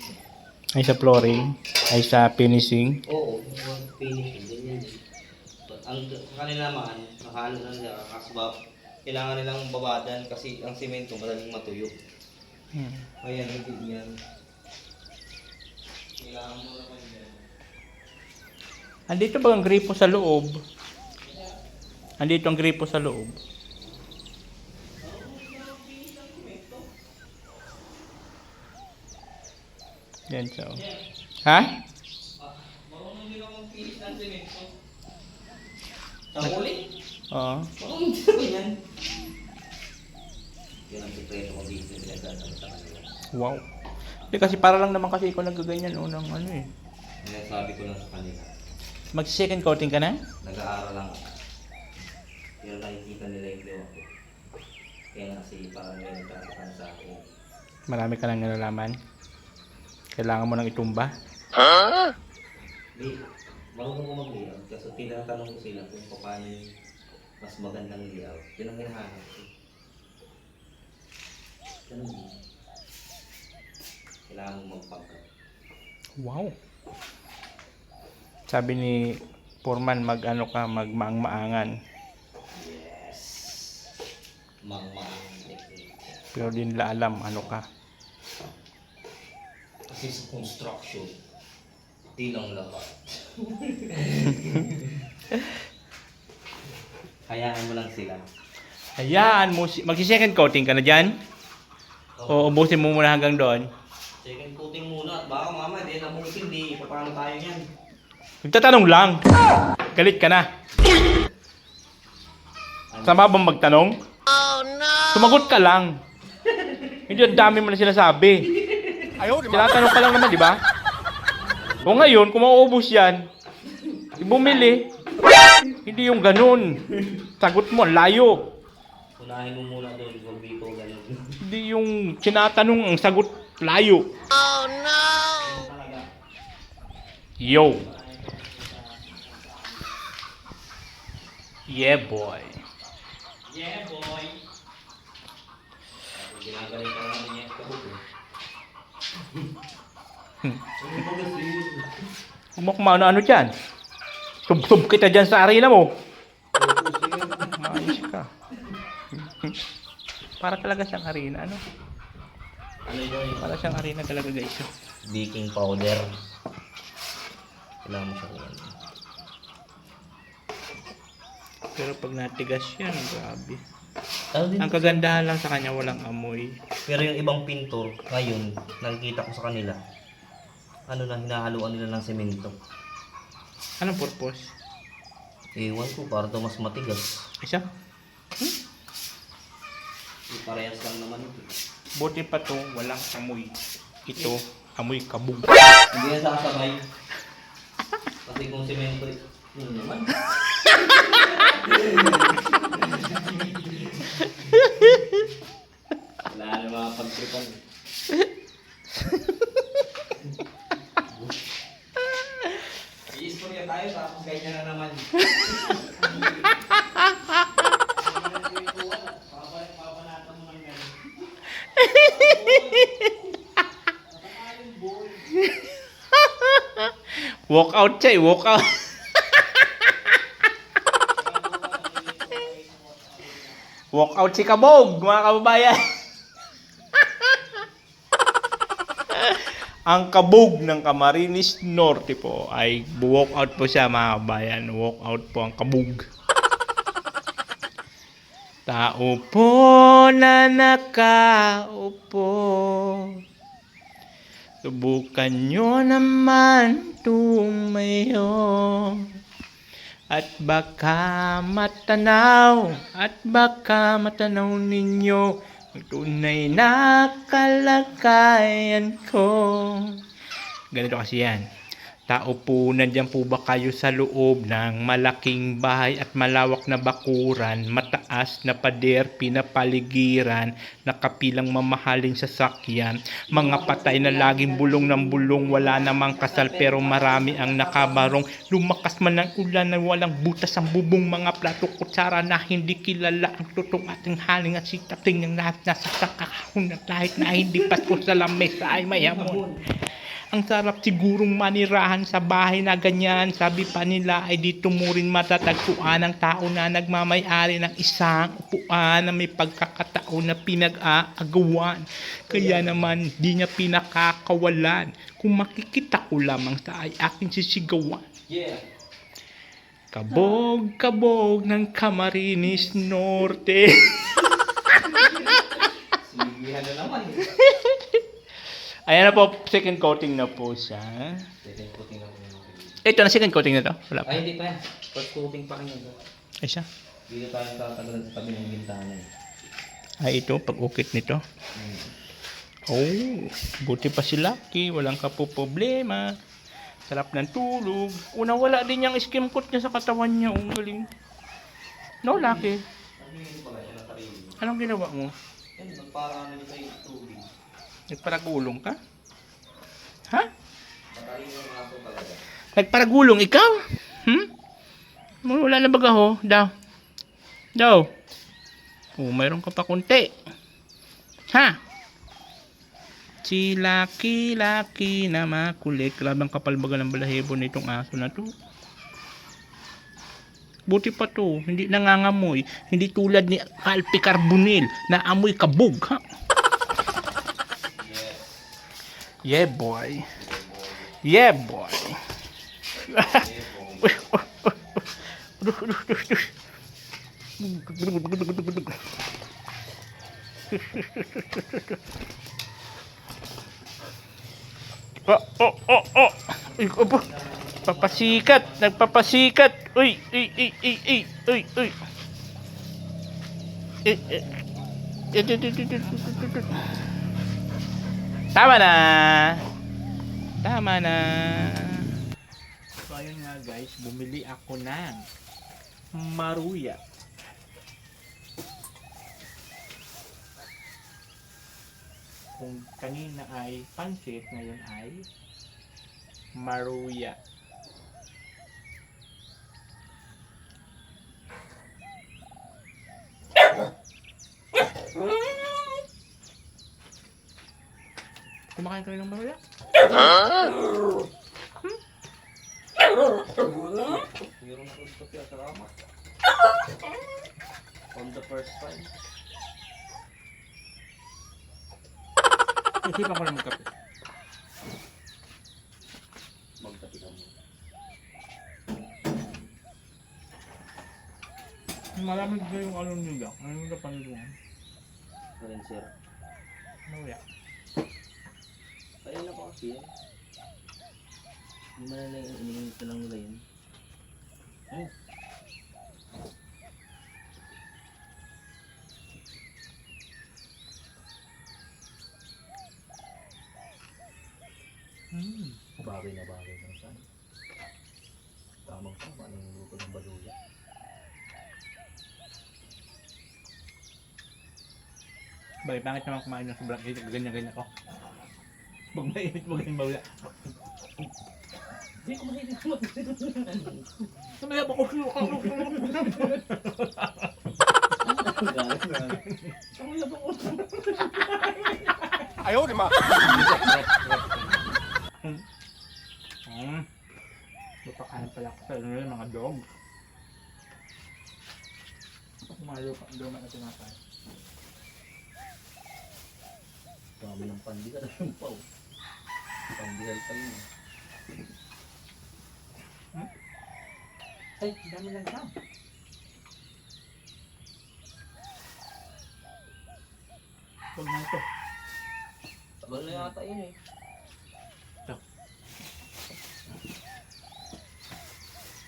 Ay sa flooring, ay sa finishing. Oo, yung finishing, ganyan. Ang kanila naman, nakahalo na nila, kasbab, kailangan nilang babadan kasi ang simento madaling matuyo. Ayan, hindi yan. Kailangan mo naman yan. Andito ba ang gripo sa loob? Andito ang gripo sa loob. Yan siya. Oh. Ha? Marunong din ako mag-finish ng simento. Sa huli? Oo. Marunong din ako yan. Yan ang sikreto ko dito pinagdadala sa kanila. Wow. Hindi kasi para lang naman kasi ikaw nagaganyan unang ano eh. Kaya sabi ko lang sa kanila, Mag second coating ka na? nag-aaral lang ako. Pero nakikita nila yung gawa ko. Kaya kasi parang may nagkakapan sa akin. Marami ka nang nalalaman. Kailangan mo nang itumba. Di, marunong ko mag-layout. Kasi tinatanong ko sila kung paano yung mas magandang layout. Yun ang hinahanap ko. Ganun din. Kailangan mo magpangkat. Wow. Sabi ni Foreman mag-ano ka, magmaang-maangan. Yes! Mang-mang technique. Pero di nila alam ano ka. Kasi sa construction, di lang lahat. Hayaan mo lang sila. Hayaan mo, magsi-second coating ka na dyan? O ubusin mo muna hanggang doon? Second coating muna at baka mama, di na mong hindi. Paano tayo yan? Magtatanong lang. Galit ka na. Sama bang magtanong? Oh no! Sumagot ka lang. Hindi ang dami mo na sinasabi. Ayaw, di ba? Tinatanong ka lang naman, di ba? O ngayon, kung mauubos yan, bumili. Hindi yung ganun. Sagot mo, layo. Unahin mo muna doon, huwag dito ganun. Hindi yung tinatanong ang sagot, layo. Talaga. Yo. Yeah, boy. Yeah, boy! Ginagaling ka naman niya sa kabuk eh. Ano ba kasi yun? Huwag mo kumano-ano dyan. Tub-tub kita dyan sa arena mo. Maayos ka. Para talaga siyang arena, ano? Ano yun? Para siyang arena talaga, guys. Baking powder. Kailangan mo siya kuhan. Pero pag natigas yan, grabe. Ano din? Ang kagandahan lang sa kanya, walang amoy. Pero yung ibang pintor, ngayon, nakikita ko sa kanila, ano na, hinahaluan nila ng semento. Anong purpose? Ewan ko, para daw mas matigas. Isa? Parehas lang naman ito. Buti pa to, walang amoy. Ito, amoy kabog. Hindi yan sasabay. Kasi kung semento, yun naman. Wala na mga pagtripan. I-istorya tayo tapos ganyan na naman. Papanatan mo lang yan. Walk out siya eh, walk out. Walk out si Kabog, mga kababayan. Ang kabog ng Camarines Norte po ay walk out po siya, mga kababayan. Walk out po ang kabog. Tao po na nakaupo, subukan nyo naman tumayo. At baka matanaw ninyo ang tunay na kalagayan ko. Ganito kasi yan. Tao po, nandiyan po ba kayo sa loob ng malaking bahay at malawak na bakuran, mataas na pader, pinapaligiran, nakapilang mamahaling sasakyan, mga patay na laging bulong ng bulong, wala namang kasal pero marami ang nakabarong, lumakas man ng ulan na walang butas ang bubong, mga plato kutsara na hindi kilala ang tutong ating haling at sitating ng lahat nasa sakahon at lahit na hindi pasko sa lamesa ay mayamon. Ang sarap sigurong manirahan sa bahay na ganyan. Sabi pa nila ay dito mo rin matatagpuan ang tao na nagmamay-ari ng isang upuan na may pagkakataon na pinag-aagawan. Kaya naman di niya pinakakawalan. Kung makikita ko lamang sa ay aking sisigawan. Yeah. Kabog, kabog ng Camarines Norte. Sinigihan na naman. Ayan na po, second coating na po siya. Second coating lang yung Ito na second coating na to. Wala pa. Ay, hindi pa yan. First coating pa kanya. Ay siya. Dito tayo tatagalan sa tabi ng bintana eh. Ay ito, pag-ukit nito. Oh, buti pa si Lucky. Walang kapo-problema. Sarap ng tulog. Unang wala din yung skim coat niya sa katawan niya. Oh, galing. No, Lucky. Hindi pala siya nakarili. Anong ginawa mo? Yan, nagparaan na sa tubig. Nagparagulong ka? Ha? Nakarili ng aso talaga. Nagparagulong ikaw? Wala na baga ho? Daw. Oh, mayroon ka pa kunti. Ha? Si Lucky na makulit. Labang kapal baga ng balahibo nitong aso na to. Buti pa to. Hindi nangangamoy. Hindi tulad ni Alpi Carbonil na amoy kabog. Ha? Yeah, boy. Yeah, boy. Oh. Uy, opo. Papasikat. Nagpapasikat. Uy. Tama na. So ayun nga guys, bumili ako ng maruya. Kung kanina ay pansit, ngayon ay maruya. Kumakain kayo ng maruya? Meron ako dito kaya salamat. On the first time. Isipan ko na magkape. Magkapi ka mo. Malamig na yung ano nila. Ano yung napaniluan? Rinser. Maruya. Ayun na po kasi yan. Hindi mo na iniinit na lang nila yun. Bagay na saan. Tamang tama ng luto ng baluya. Bakit pangit naman kumain ng sobrang init? Ganyan ko. Pag mainit mo ganyan maruya. Hindi ko mahilig mo. Samaya ba ko? Ayaw, di ma. Mapakain pala ako sa inyo yung mga dog. Kumayo pa ang dog na tinatay. Dami ng pandigal yung pao. Pandigal pa yun. Ay, dami lang ka. Huwag na ito. Tagal na yata yun eh.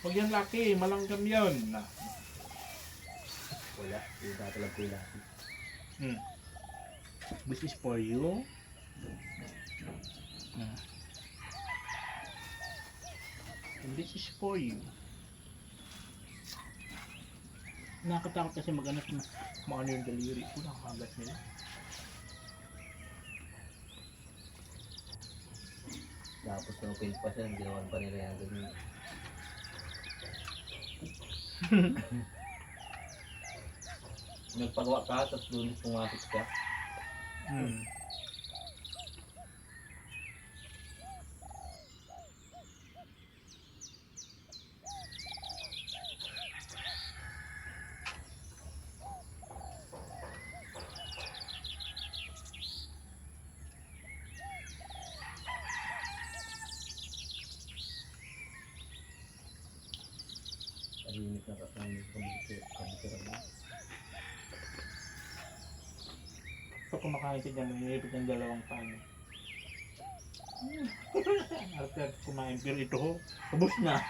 Huwag yan laki, malanggam yun. Wala, yung tatalag ko yung laki. This is for you. And this is for you. Nakakatakot kasi mag-anak ng maano yung daliri ko, nakakagat nila. Tapos nung paint pa siya, ginawan pa nila yung ganyan. Nagpagawa ka, tapos doon pumapit ka. Tahimik na kakangin kabutiran mo. Pag kumakain siya dyan, nangyayipit ng dalawang paano. After kumain, pero ito ho, ubos na.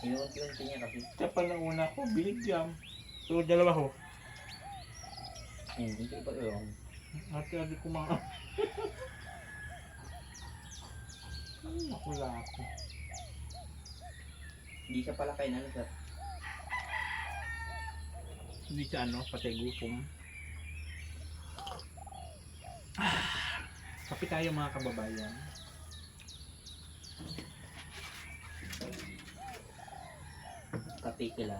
Inuunti-unti niya kasi. Siya pa na una ko, binigyan. So, dalawa ho. Hindi pa lang. After kumain. Nakula ako. Hindi siya pala kain ano sir. Hindi siya patay gutom. Kape tayo mga kababayan. Kape sila.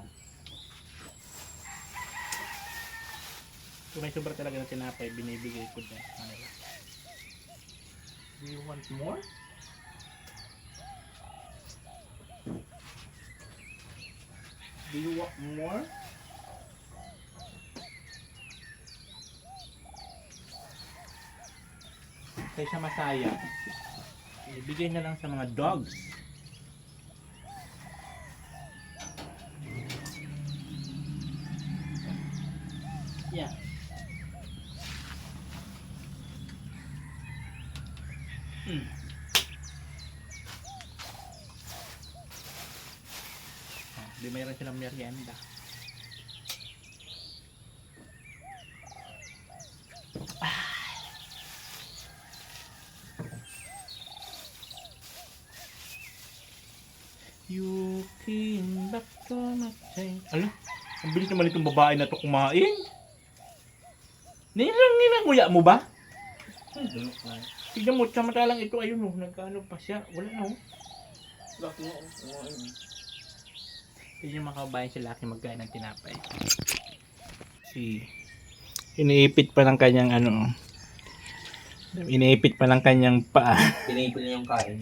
Kung may sobra talaga na tinapay, binibigay ko dyan. Do you want more? Do you want more? Kaysa masaya, ibigay na lang sa mga dogs. Yeah. Di mayroon silang merienda. You came back to my change. Ala, ang bilis naman itong babae na to kumain. Nilanguya mo ba? Dunok na. Tignan mo, samantalang ito ayun nagkaano pa siya. Wala na Laki mo. Yun yung mga kabayan si Lucky magkain ng tinapay. Iniipit pa ng kanyang iniipit pa ng kanyang paa. Pinipil niya yung kain.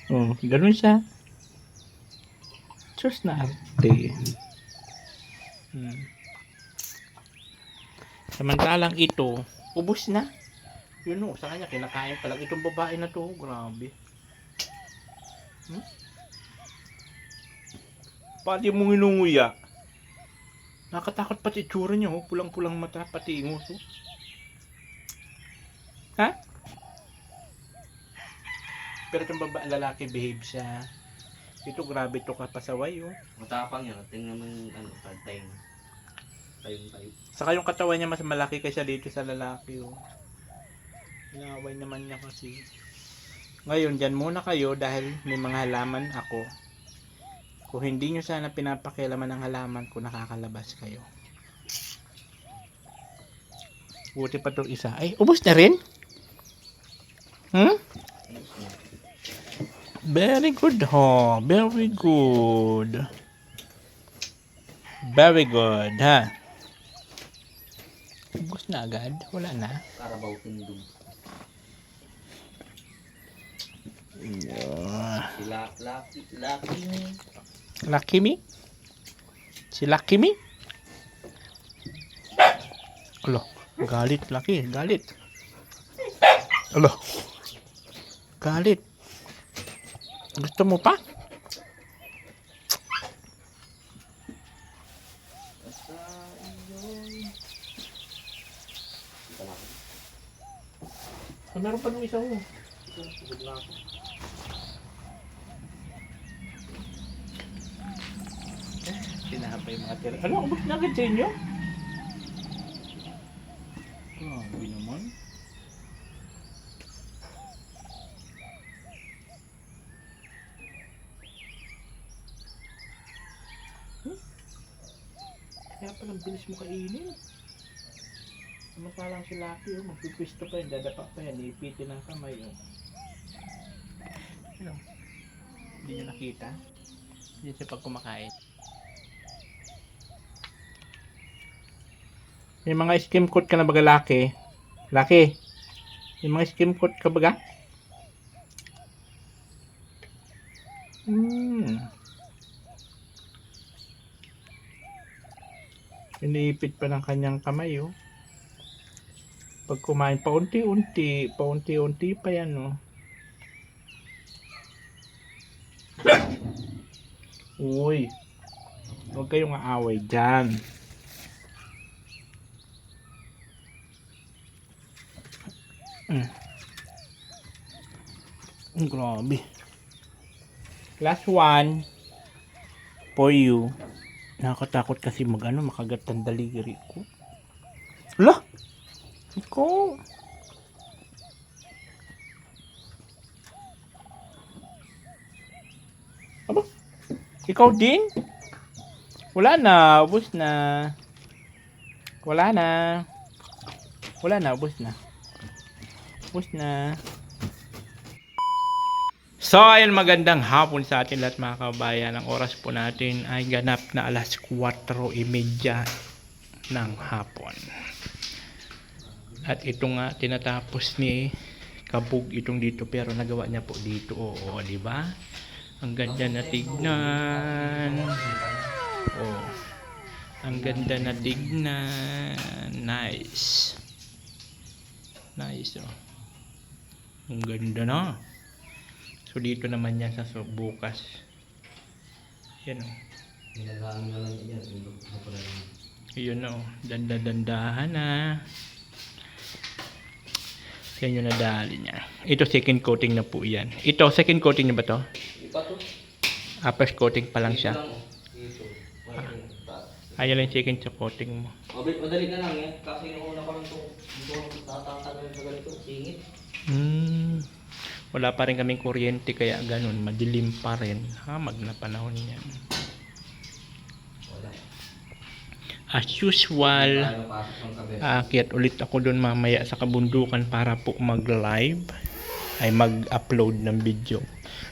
Oh, ganun siya. Diyos na arte. Samantalang ito, ubos na. Yun sa kanya, kinakain pa lang. Itong babae na to, grabe. Pati mong inunguya. Nakatakot pati itsura niya, pulang-pulang mata, pati ingos. Ha? Pero itong lalaki behave siya. Ito grabe to kapasaway Matapang yan. Tingnan mo yung tayong. Tayong. Saka yung katawan niya mas malaki kaysa dito sa lalaki Inaway naman niya kasi. Ngayon dyan muna kayo dahil may mga halaman ako. Kung hindi nyo sana pinapakialaman ng halaman ko, nakakalabas kayo. Buti pa itong isa. Ay, ubos na rin? Very good very good. Very good ha. Ubos na agad, wala na. Karabaw tindong. Yeah. Lucky me. Si Lucky me? Alo, galit Lucky, galit. Alo. Galit. Gusto mo pa? Meron pa nung isa Tinapay yung mga tira. Ano, ubos na agad sa inyo? Grabe naman. Kaya palang bilis mo kainin. Samantalang si Lucky, magpipwisto pa yan, dadapa pa yan, iipitin ng kamay. Hindi nyo nakita? Hindi siya pag kumakain. May mga skim coat ka na baga, Lucky? Lucky? May mga skim coat ka baga? Iniipit pa ng kanyang kamay Pag kumain, paunti-unti pa yan Uy, huwag kayong aaway dyan. Grabe. Last one for you. Nakakatakot kasi makagat ang daliri ko. Lah! Ikaw! Aba? Ikaw din? Wala na, ubos na. Wala na. Wala na, ubos na. Ubos na. So, ayun, magandang hapon sa atin lahat mga kabayan. Ang oras po natin ay ganap na alas 4:30 ng hapon. At ito nga, tinatapos ni Kabog itong dito, pero nagawa niya po dito. Oo, di ba? Ang ganda na tignan. Oh. Ang ganda na tignan. Nice. Nice, oh. Ang ganda na. So dito naman yan sa bukas. Yan, oh. Nilalangin na lang yan. Yun, oh. Danda-dandahan na. Yan yung nadali niya. Ito second coating na po yan. Ito second coating niya ba to? Ipa to. First coating pa lang siya. Dito. Ayan lang yung second coating mo. Madali na lang yan. Kasi yung una pa lang ito. Dito ako natatanggal sa ganito. Singit. Wala pa rin kaming kuryente kaya ganun. Madilim pa rin. Hamag na panahon yan. Wala. As usual, Tayo pasok ng kabe. aakyat ulit ako doon mamaya sa kabundukan para po mag-live. Ay mag-upload ng video.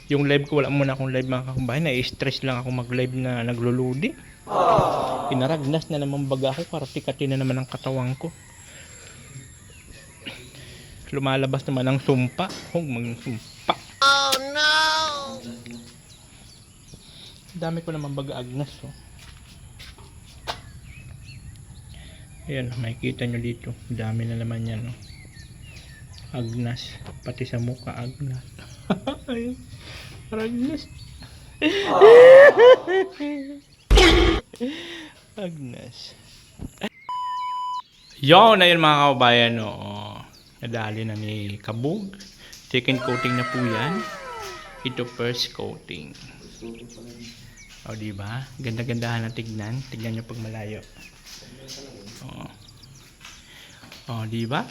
Yung live ko, wala muna akong live mga kabayan. Na-stress lang ako mag-live na naglo-loading. Pinaragnas na naman baga ako. Karatikatin na naman ang katawan ko. Lumalabas naman ang sumpa. Huwag mag-sumpa. Oh no! Dami ko naman baga agnas. Oh. Ayan, makikita nyo dito. Dami na naman yan. Oh. Agnas. Pati sa mukha agnas. Agnas. Agnes. Yun, ayun mga kababayan. Oo. Nadali na ni Kabog. Second coating na po yan. Ito first coating. O, diba? Ganda-gandahan na tignan. Tignan nyo pag malayo. O. O, diba?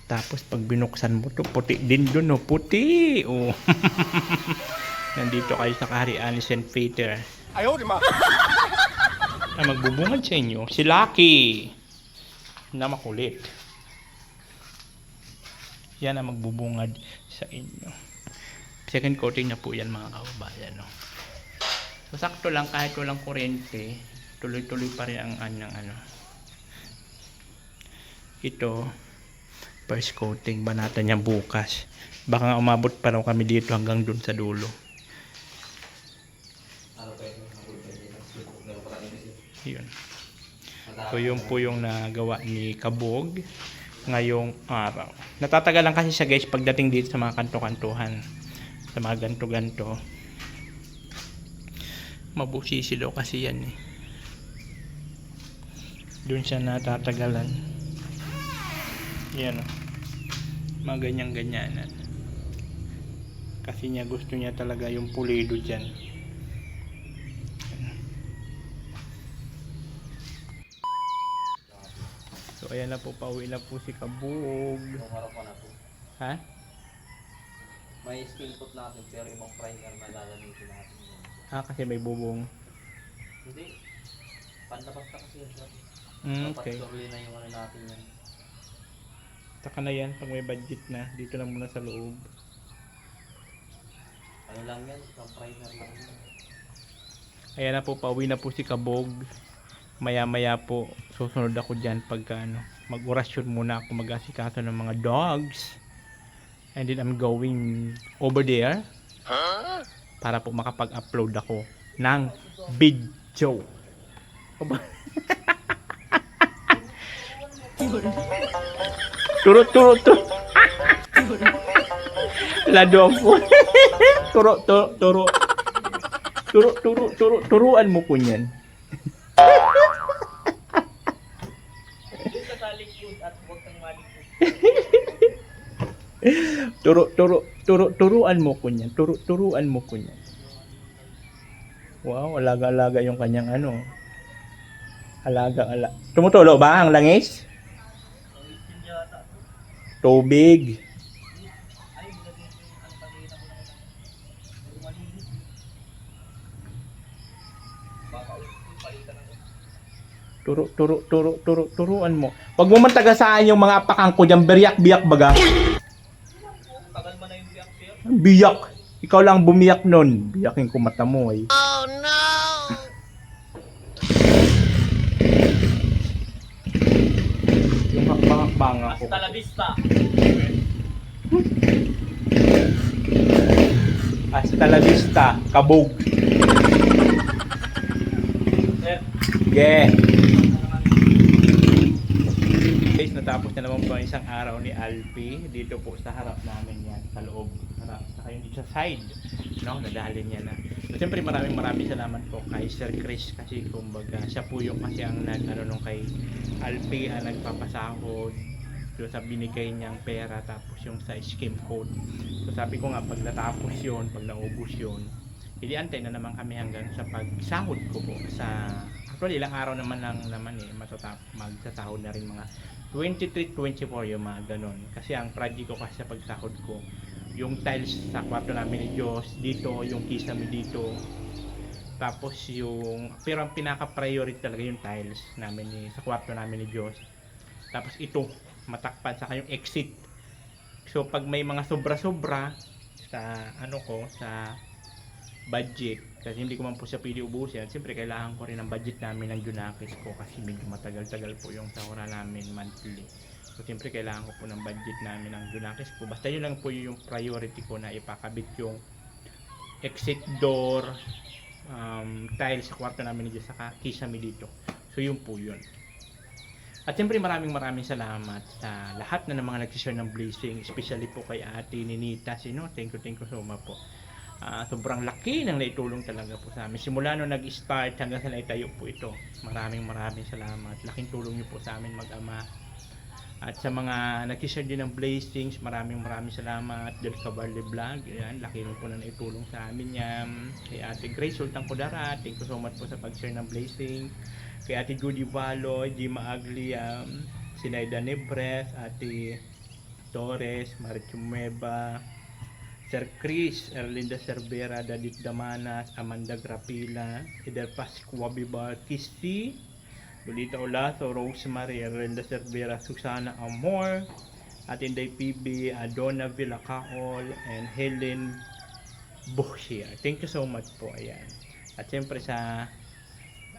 Tapos pag binuksan mo to, puti din dun, oh. Puti! Oh. Nandito kayo sa kaharian ni St. Peter. Ayaw, di ma. Na magbubungad sa inyo, si Lucky na makulit. Yan ang magbubungad sa inyo. Second coating na po yan mga kababayan. No? So, sakto lang kahit walang kuryente, tuloy-tuloy pa rin ang ano. Ito, first coating, banatan niya bukas. Baka nga umabot pa raw kami dito hanggang dun sa dulo. Yun. So yun po yung nagawa ni Kabog ngayong araw. Natatagalan kasi siya guys pagdating dito sa mga kanto-kantuhan. Sa mga ganto-ganto. Mabusisi daw kasi yan eh. Doon siya natatagalan. Yan o. Mga ganyan-ganyanan. Kasi niya gusto niya talaga yung pulido dyan. So ayan na po, pauwi na po si Kabog. Harap na po. Ha? May steel pot natin pero ibang primer na lalamitin natin yun. Kasi may bubong. Hindi. Pandapat na kasi yun. Okay. Dapat na yung ano natin yan. Taka na yan pag may budget na. Dito na muna sa loob. Ano lang yan? Ibang primer lang yan. Ayan na po, pauwi na po si Kabog. Maya-maya po, susunod ako dyan pagka mag-orasyon muna ako mag-asikaso ng mga dogs. And then I'm going over there para po makapag-upload ako ng video. Turut. Lado ako. Turuan mo ko niyan. Sa talikod at huwag kang malikod. Turuan mo ko niyan. Turuan mo ko niyan. Wow, alaga-alaga yung kanyang ano. Alaga. Tumutulo ba ang langis? Tubig. Turuan mo. Huwag mo man tagasaan yung mga apakang ko dyan, biyak baga. Tagal mo na yung biyak sir. Biyak. Ikaw lang bumiyak nun. Biyakin ko mata mo eh. Oh no! Yung hakbang ako. Hasta la vista. Hasta la vista. Kabog. Sir, Yeah. Guys, natapos na naman po ang isang araw ni Alpi dito po sa harap namin yan, sa loob, harap, saka yung dito sa side, no, nadalhin niya na. So, siyempre maraming salamat po kay Sir Chris kasi kumbaga siya po yung kasi ang nung kay Alpi ang nagpapasahod so, sa binigay niyang pera tapos yung sa scheme code. So sabi ko nga pag natapos yun, pag naubos yun, hindi antay na naman kami hanggang sa pagsahod ko po sa actually ilang araw naman magsasahod na rin mga 23, 24 yung mga ganon. Kasi ang project ko kasi sa pagsahod ko, yung tiles sa kwarto namin ni Diyos, dito, yung kisame dito, tapos yung, pero ang pinaka-priority talaga yung tiles namin sa kwarto namin ni Diyos. Tapos ito, matakpan, saka yung exit. So pag may mga sobra-sobra sa sa budget, kasi hindi ko man po siya pwede ubusin, siyempre kailangan ko rin ang budget namin ng Junakis ko kasi medyo matagal-tagal po yung sahura namin monthly. So siyempre kailangan ko po ng budget namin ng Junakis ko. Basta yun lang po yung priority ko na ipakabit yung exit door, tiles sa kwarto namin dito, saka kisame dito. So yun po yun. At siyempre maraming salamat sa lahat na ng mga nag-share ng blessing, especially po kay Ate Ninita Sino. Thank you so much po. Sobrang laki ng naitulong talaga po sa amin. Simula nung nag-start hanggang sa naitayo po ito. Maraming salamat. Laking tulong niyo po sa amin mag-ama. At sa mga nag-share din ng blessings, maraming salamat. Del Cabarle Vlog, yan, laki rin po na naitulong sa amin yan. Kay Ate Grace Sultan Kudara, thank you so much po sa pag-share ng blessing. Kay Ate Judy Valoy, Jima Agli, Sinaida Nebres, Ate Torres, Marichumeba, Sir Chris, Erlinda Cervera, Dadit Damanas, Amanda Grapila, Eder Pascua Bibar, Kisti, Lolita Olaso, Rosemary, Erlinda Cervera, Susana Amor, Atinday PB, Adona Villacaol, and Helen Bushia. Thank you so much po. Ayan. At siyempre sa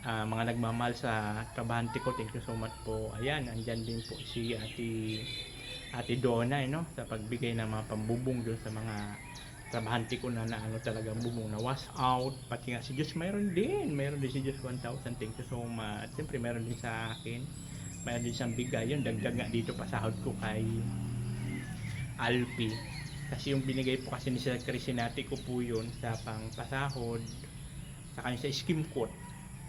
mga nagmamahal sa trabahante ko, thank you so much po. Ayan, andyan din po si Ate Donna, sa pagbigay ng mga pambubong doon sa mga trabahante ko na talagang bubong na wash out. Pati nga si Diyos meron din si Diyos 1,000. Thank you so much. Siyempre meron din sa akin, meron din siyang bigay yun, dagdag nga dito pasahod ko kay Alpi kasi yung binigay po kasi ni Sir Crisinati ko po yun sa pang pasahod sa kanya sa scheme code.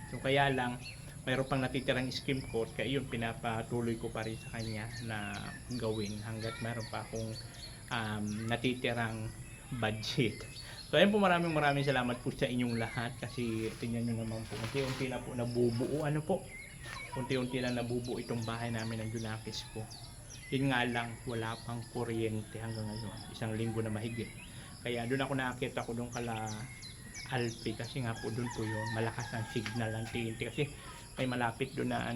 So kaya lang mayroon pang natitirang scheme code, kaya yun pinapatuloy ko pa rin sa kanya na gawin hanggat mayroon pa akong natitirang budget. So ayun po, maraming salamat po sa inyong lahat kasi tingnan nyo naman po, unti-unti na po nabubuo, unti-unti na nabubuo itong bahay namin ng Junakis ko. Yun nga lang, wala pang kuryente hanggang ngayon, 1 linggo na mahigit. Kaya doon ako nakakita ko doon kala Alpi kasi nga po doon po yun, malakas ang signal ng TNT kasi may malapit doon na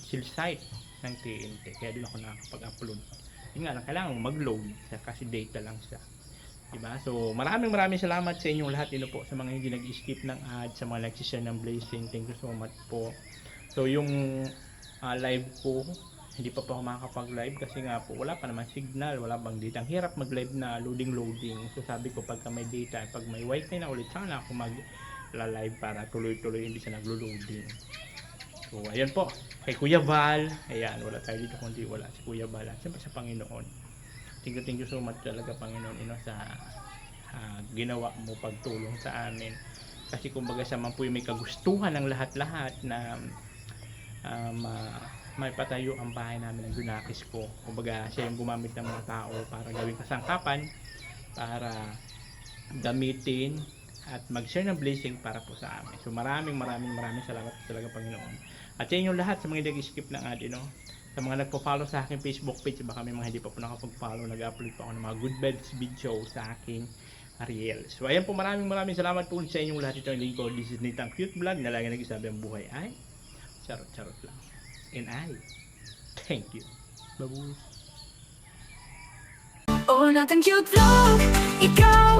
cell site ng TNT, kaya doon ako nakakapag-upload. Yun nga lang, kailangan mag-load kasi data lang siya, diba? So maraming salamat sa inyong lahat po, sa mga hindi nag-skip ng ads, sa mga nag-share ng blessing, thank you so much po. So yung live ko, hindi pa ako makakapag-live kasi nga po wala pa naman signal, wala bang data. Ang hirap mag-live na loading. So sabi ko pagka may data, pag may wifi na ulit, sana ako mag-live para tuloy-tuloy hindi siya naglo-loading. So ayan po, kay Kuya Val, ayan, wala tayo dito kundi wala si Kuya Val, at siyempre sa Panginoon. Thank you so much talaga Panginoon, sa ginawa mo pagtulong sa amin. Kasi kumbaga siya man po yung may kagustuhan ng lahat-lahat na may patayo ang bahay namin ng Dunakis ko. Kumbaga siya yung gumamit ng mga tao para gawing kasangkapan, para gamitin at mag-share ng blessing para po sa amin. So maraming salamat po talaga, Panginoon. At sa inyong lahat, sa mga nag-skip ng ad, sa mga nagpo-follow sa aking Facebook page, baka may mga hindi pa po nakapag-follow, nag-upload po ako ng mga good vibes video sa aking Ariel. So ayan po, maraming salamat po sa inyong lahat. Ito ang lingkod. This is Nathan Cute Vlog na lagi nag-isabi ang buhay ay charot lang. And I thank you. Babush. Oh, Nathan Cute Vlog, ikaw